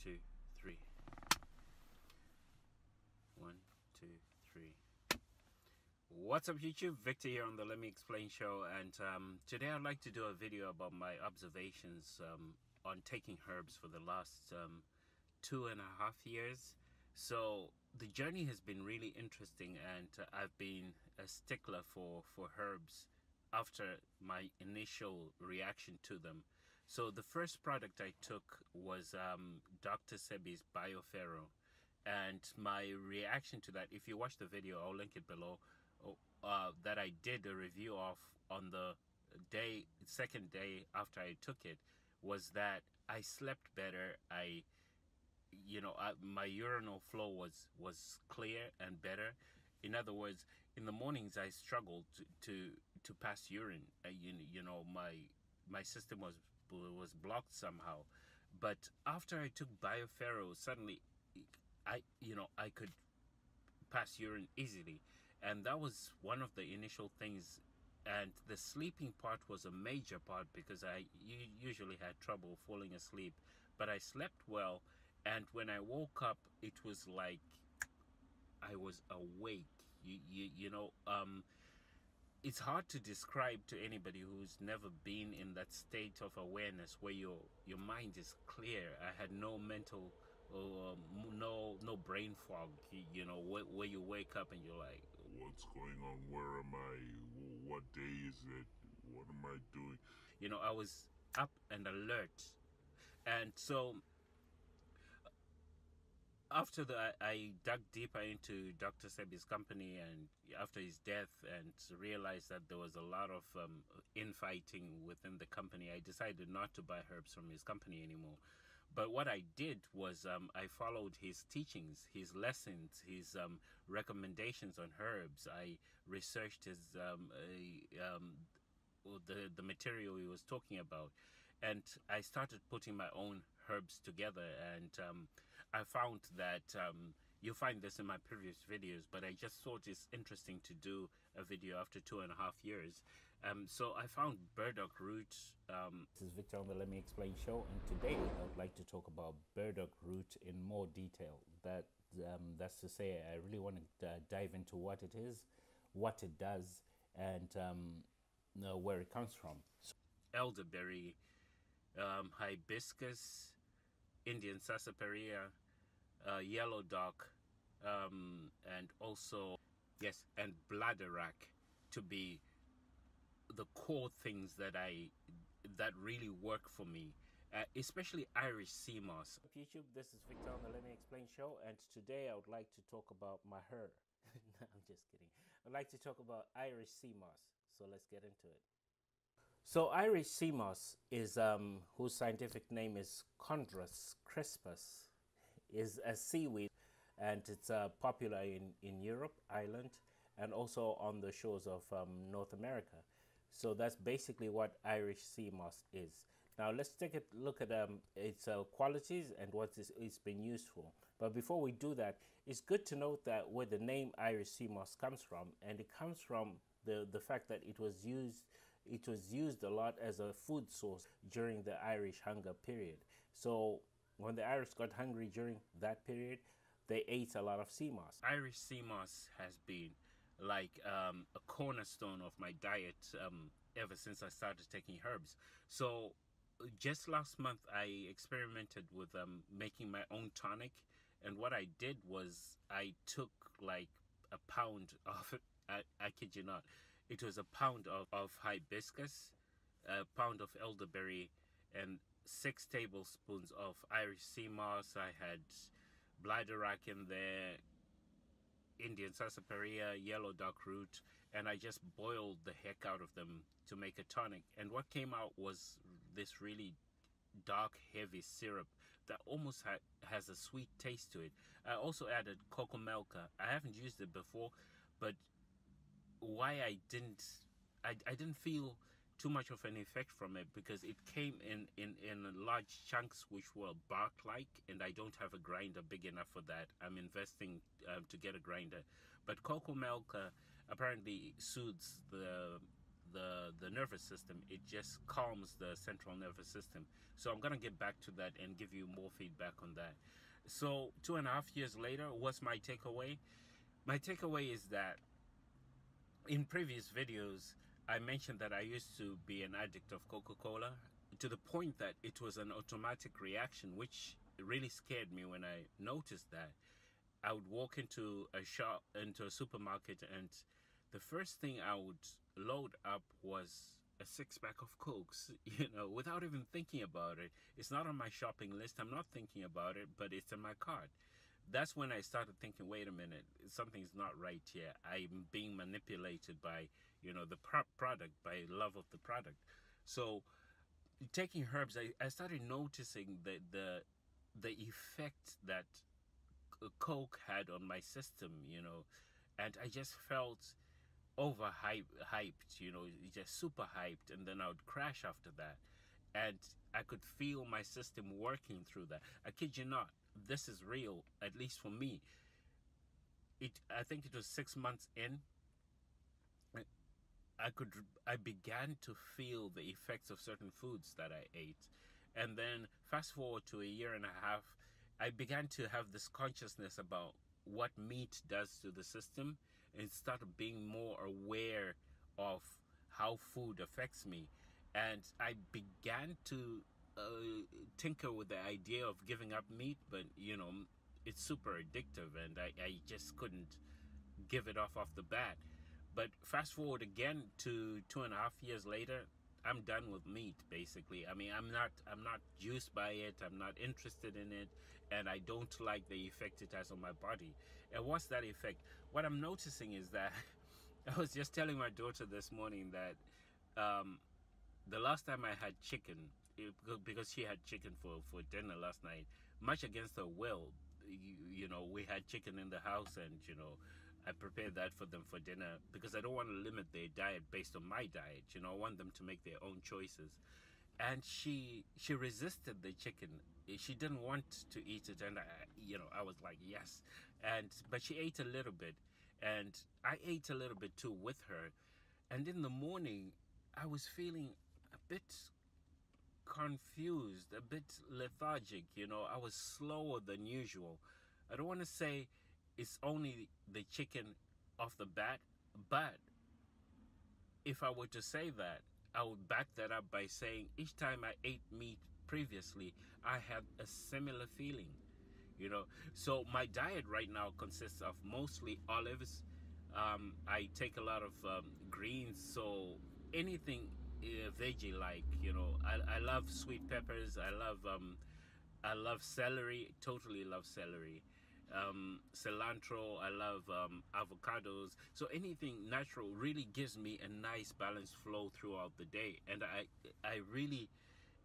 2, 3. 1, 2, 3. What's up YouTube? Victor here on the Let Me Explain show, and today I'd like to do a video about my observations on taking herbs for the last 2.5 years. So the journey has been really interesting, and I've been a stickler for herbs after my initial reaction to them. So the first product I took was Dr.Sebi's BioFerro, and my reaction to that, if you watch the video, I'll link it below, that I did a review of on the second day after I took it, was that I slept better. My urinal flow was clear and better. In other words, in the mornings I struggled to pass urine. My system was blocked somehow, but after I took BioFerro, suddenly I could pass urine easily, and that was one of the initial things. And the sleeping part was a major part, because I usually had trouble falling asleep, but I slept well, and when I woke up it was like I was awake. It's hard to describe to anybody who's never been in that state of awareness where your mind is clear. I had no mental no brain fog, where you wake up and you're like, what's going on? Where am I? What day is it? What am I doing? I was up and alert. And so after that, I dug deeper into Dr. Sebi's company, and after his death, and realized that there was a lot of infighting within the company, I decided not to buy herbs from his company anymore. But what I did was I followed his teachings, his lessons, his recommendations on herbs. I researched his the material he was talking about, and I started putting my own herbs together, and I found that you'll find this in my previous videos, but I just thought it's interesting to do a video after 2.5 years. So I found Burdock root. This is Victor on the Let Me Explain show, and today I would like to talk about Burdock root in more detail. That's to say, I really want to dive into what it is, what it does, and where it comes from. So, elderberry, hibiscus, Indian sarsaparilla, yellow dock, and also, yes, and bladderwrack, to be the core things that really work for me, especially Irish CMOS. YouTube, this is Victor on the Let Me Explain show, and today I would like to talk about my herb. No, I'm just kidding. I'd like to talk about Irish CMOS, so let's get into it. So Irish CMOS is whose scientific name is Chondrus crispus, is a seaweed, and it's popular in Europe, Ireland, and also on the shores of North America. So that's basically what Irish CMOS is. Now let's take a look at its qualities and what it's been used for. But before we do that, it's good to note that where the name Irish CMOS comes from, and it comes from the fact that it was used a lot as a food source during the Irish hunger period. So when the Irish got hungry during that period, they ate a lot of CMOS. Irish CMOS has been like a cornerstone of my diet ever since I started taking herbs. So just last month I experimented with making my own tonic, and what I did was I took like a pound of it. I kid you not, it was a pound of hibiscus, a pound of elderberry, and 6 tablespoons of Irish CMOS. I had bladderwrack in there, Indian sarsaparilla, yellow dock root, and I just boiled the heck out of them to make a tonic. And what came out was this really dark, heavy syrup that almost has a sweet taste to it. I also added cocoa melca. I haven't used it before, but why I didn't feel too much of an effect from it, because it came in large chunks which were bark like, and I don't have a grinder big enough for that. I'm investing to get a grinder. But cocoa melca apparently soothes the the nervous system. It just calms the central nervous system. So I'm gonna get back to that and give you more feedback on that. So 2.5 years later, what's my takeaway? My takeaway is that in previous videos, I mentioned that I used to be an addict of Coca-Cola, to the point that it was an automatic reaction, which really scared me when I noticed that. I would walk into a shop, into a supermarket, and the first thing I would load up was a 6-pack of Cokes, without even thinking about it. It's not on my shopping list. I'm not thinking about it, but it's in my cart. That's when I started thinking, wait a minute, something's not right here. I'm being manipulated by, the product, by love of the product. So taking herbs, I started noticing the effect that Coke had on my system, and I just felt overhyped, just super hyped, and then I would crash after that. And I could feel my system working through that. I kid you not, this is real, at least for me. I think it was 6 months in, I began to feel the effects of certain foods that I ate. And then fast forward to 1.5 years, I began to have this consciousness about what meat does to the system, and started being more aware of how food affects me. And I began to tinker with the idea of giving up meat, but it's super addictive, and I just couldn't give it off the bat. But fast forward again to 2.5 years later, I'm done with meat, basically. I mean, I'm not juiced by it. I'm not interested in it, and I don't like the effect it has on my body. And what's that effect? What I'm noticing is that I was just telling my daughter this morning that the last time I had chicken, because she had chicken for dinner last night, much against her will, we had chicken in the house, and I prepared that for them for dinner because I don't want to limit their diet based on my diet. I want them to make their own choices. And she resisted the chicken. She didn't want to eat it, and I was like, yes. But she ate a little bit, and I ate a little bit too with her. And in the morning, I was feeling a bit confused, a bit lethargic. I was slower than usual. I don't want to say it's only the chicken off the bat, but if I were to say that, I would back that up by saying each time I ate meat previously, I had a similar feeling. So my diet right now consists of mostly olives. I take a lot of greens, so anything veggie like. I love sweet peppers. I love celery. Totally love celery. Cilantro. I love avocados. So anything natural really gives me a nice balanced flow throughout the day, and I really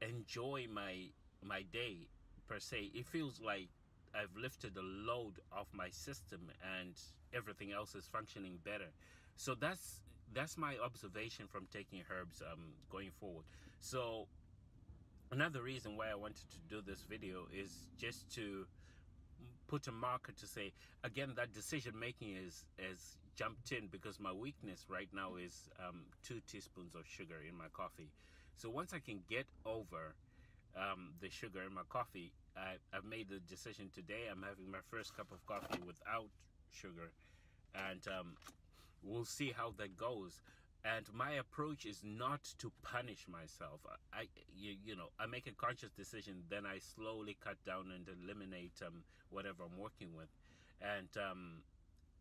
enjoy my day per se. It feels like I've lifted a load off my system, and everything else is functioning better. So that's my observation from taking herbs going forward. So another reason why I wanted to do this video is just to put a marker to say, again, that decision making is jumped in, because my weakness right now is 2 teaspoons of sugar in my coffee. So once I can get over the sugar in my coffee, I've made the decision today. I'm having my first cup of coffee without sugar, and we'll see how that goes. And my approach is not to punish myself. I make a conscious decision, then I slowly cut down and eliminate whatever I'm working with. And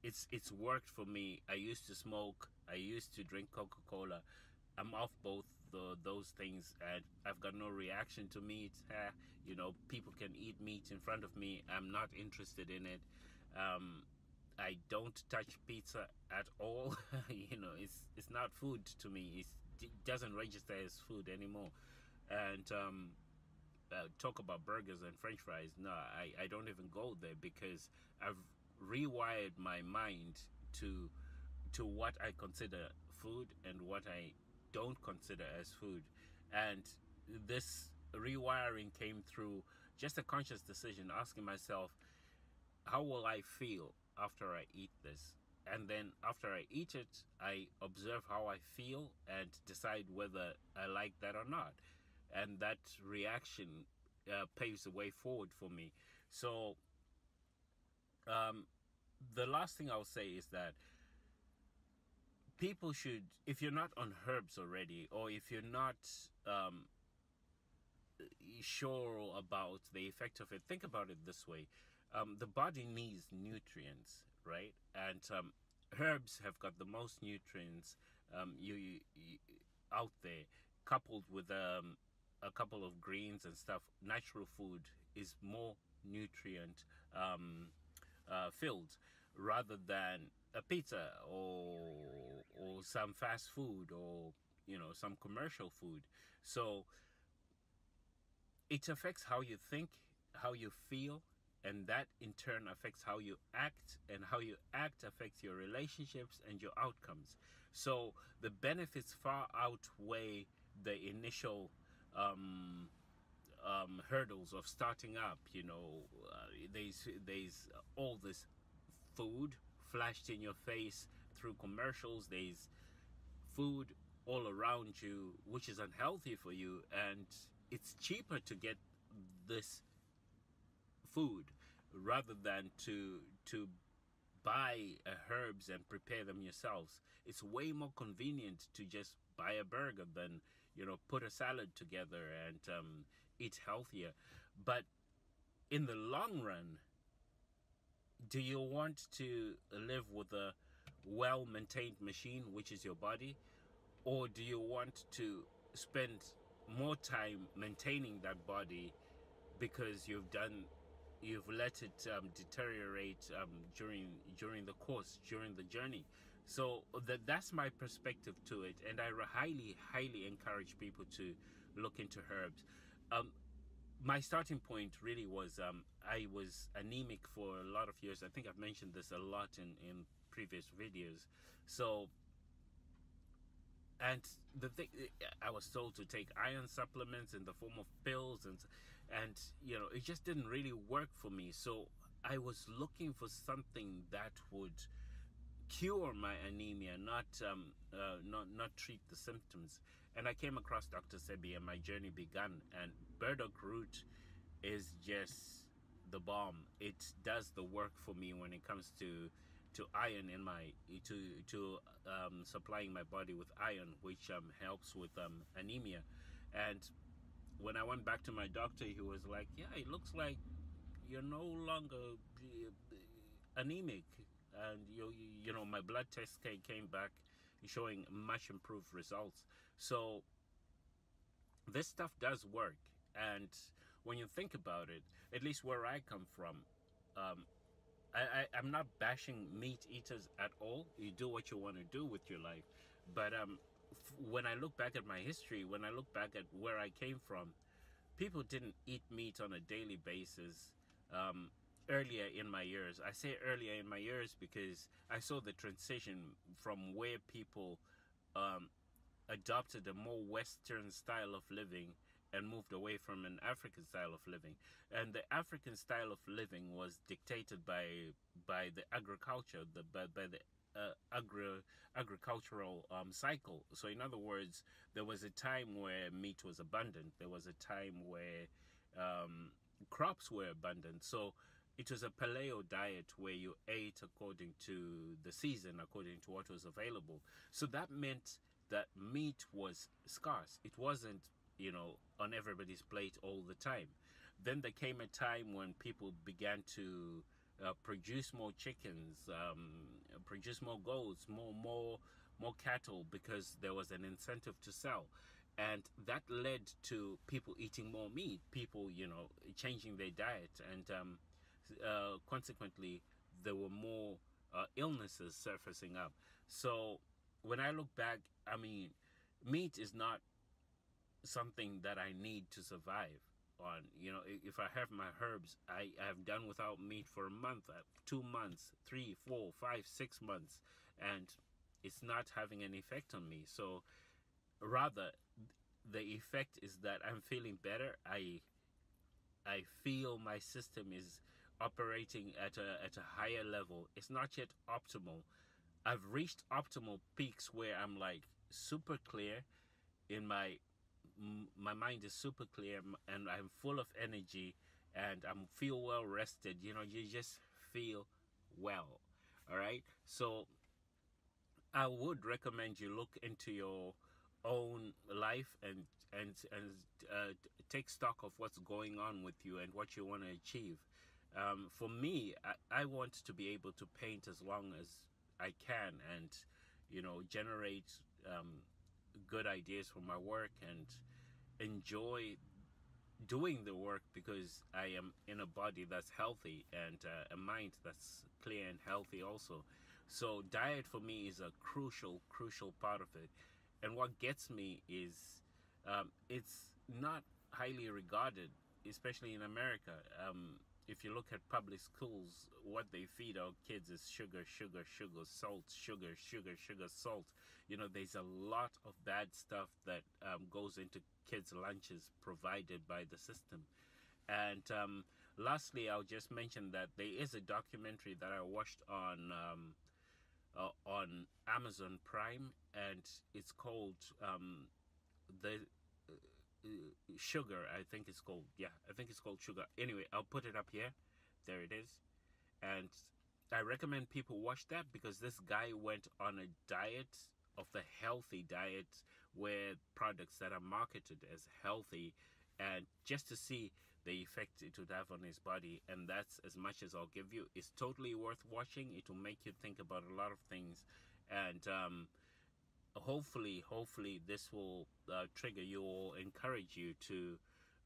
it's worked for me. I used to smoke. I used to drink Coca-Cola. I'm off both those things, and I've got no reaction to meat. People can eat meat in front of me. I'm not interested in it. I don't touch pizza at all. It's not food to me. It doesn't register as food anymore. And talk about burgers and French fries. No, I don't even go there, because I've rewired my mind to what I consider food and what I don't consider as food. And this rewiring came through just a conscious decision, asking myself, how will I feel after I eat this? and then after I eat it, I observe how I feel and decide whether I like that or not. And that reaction paves the way forward for me. So, um, the last thing I'll say is that people should, if you're not on herbs already, or if you're not um, sure about the effect of it, think about it this way. The body needs nutrients, right? And herbs have got the most nutrients out there, coupled with a couple of greens and stuff. Natural food is more nutrient filled rather than a pizza or some fast food or some commercial food. So it affects how you think, how you feel, and that in turn affects how you act, and how you act affects your relationships and your outcomes. So the benefits far outweigh the initial hurdles of starting up. There's all this food flashed in your face through commercials. There's food all around you which is unhealthy for you, and it's cheaper to get this food rather than to buy herbs and prepare them yourselves. It's way more convenient to just buy a burger than put a salad together and eat healthier. But in the long run, do you want to live with a well-maintained machine, which is your body, or do you want to spend more time maintaining that body because you've let it deteriorate during the course, during the journey? So that's my perspective to it, and I highly encourage people to look into herbs. My starting point really was I was anemic for a lot of years. I think I've mentioned this a lot in previous videos. So, and the thing, I was told to take iron supplements in the form of pills, and it just didn't really work for me. So I was looking for something that would cure my anemia, not treat the symptoms. And I came across Dr. Sebi, and my journey began. And Burdock root is just the bomb. It does the work for me when it comes to iron in my to supplying my body with iron, which helps with anemia. And when I went back to my doctor, he was like, "Yeah, it looks like you're no longer anemic." And my blood test came back showing much improved results. So this stuff does work. And when you think about it, at least where I come from, I'm not bashing meat eaters at all. You do what you want to do with your life. But when I look back at my history, when I look back at where I came from, people didn't eat meat on a daily basis. Earlier in my years, I say earlier in my years because I saw the transition from where people adopted a more Western style of living and moved away from an African style of living. And the African style of living was dictated by the agriculture, by the agricultural cycle. So in other words, there was a time where meat was abundant. There was a time where crops were abundant. So it was a paleo diet where you ate according to the season, according to what was available. So that meant that meat was scarce. It wasn't, on everybody's plate all the time. Then there came a time when people began to produce more chickens, produce more goats, more cattle, because there was an incentive to sell. And that led to people eating more meat, people, changing their diet, and consequently, there were more illnesses surfacing up. So when I look back, I mean, meat is not something that I need to survive on. If I have my herbs, I have done without meat for a month, 2 months, 3, 4, 5, 6 months, and it's not having an effect on me. So rather, the effect is that I'm feeling better. I feel my system is operating at a higher level. It's not yet optimal, I've reached optimal peaks where I'm like super clear in my mind is super clear, and I'm full of energy, and I'm feel well rested. You know, you just feel well. All right. So I would recommend you look into your own life and take stock of what's going on with you and what you want to achieve. For me, I want to be able to paint as long as I can, and generate good ideas for my work and enjoy doing the work, because I am in a body that's healthy and a mind that's clear and healthy also. So diet for me is a crucial part of it. And what gets me is it's not highly regarded, especially in America. If you look at public schools, what they feed our kids is sugar, salt, sugar, salt. There's a lot of bad stuff that goes into kids' lunches provided by the system. And lastly, I'll just mention that there is a documentary that I watched on Amazon Prime, and it's called the Sugar. I think it's called, yeah, I think it's called Sugar. Anyway, I'll put it up here. There it is. And I recommend people watch that, because this guy went on a diet, of the healthy diet, where products that are marketed as healthy, and just to see the effect it would have on his body. And that's as much as I'll give you. It's totally worth watching. It will make you think about a lot of things, and hopefully this will trigger you or encourage you to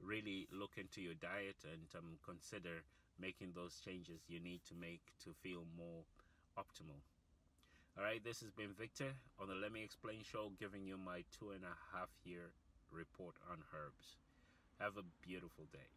really look into your diet and consider making those changes you need to make to feel more optimal. All right, this has been Victor on the Let Me Explain show, giving you my 2.5 year report on herbs. Have a beautiful day.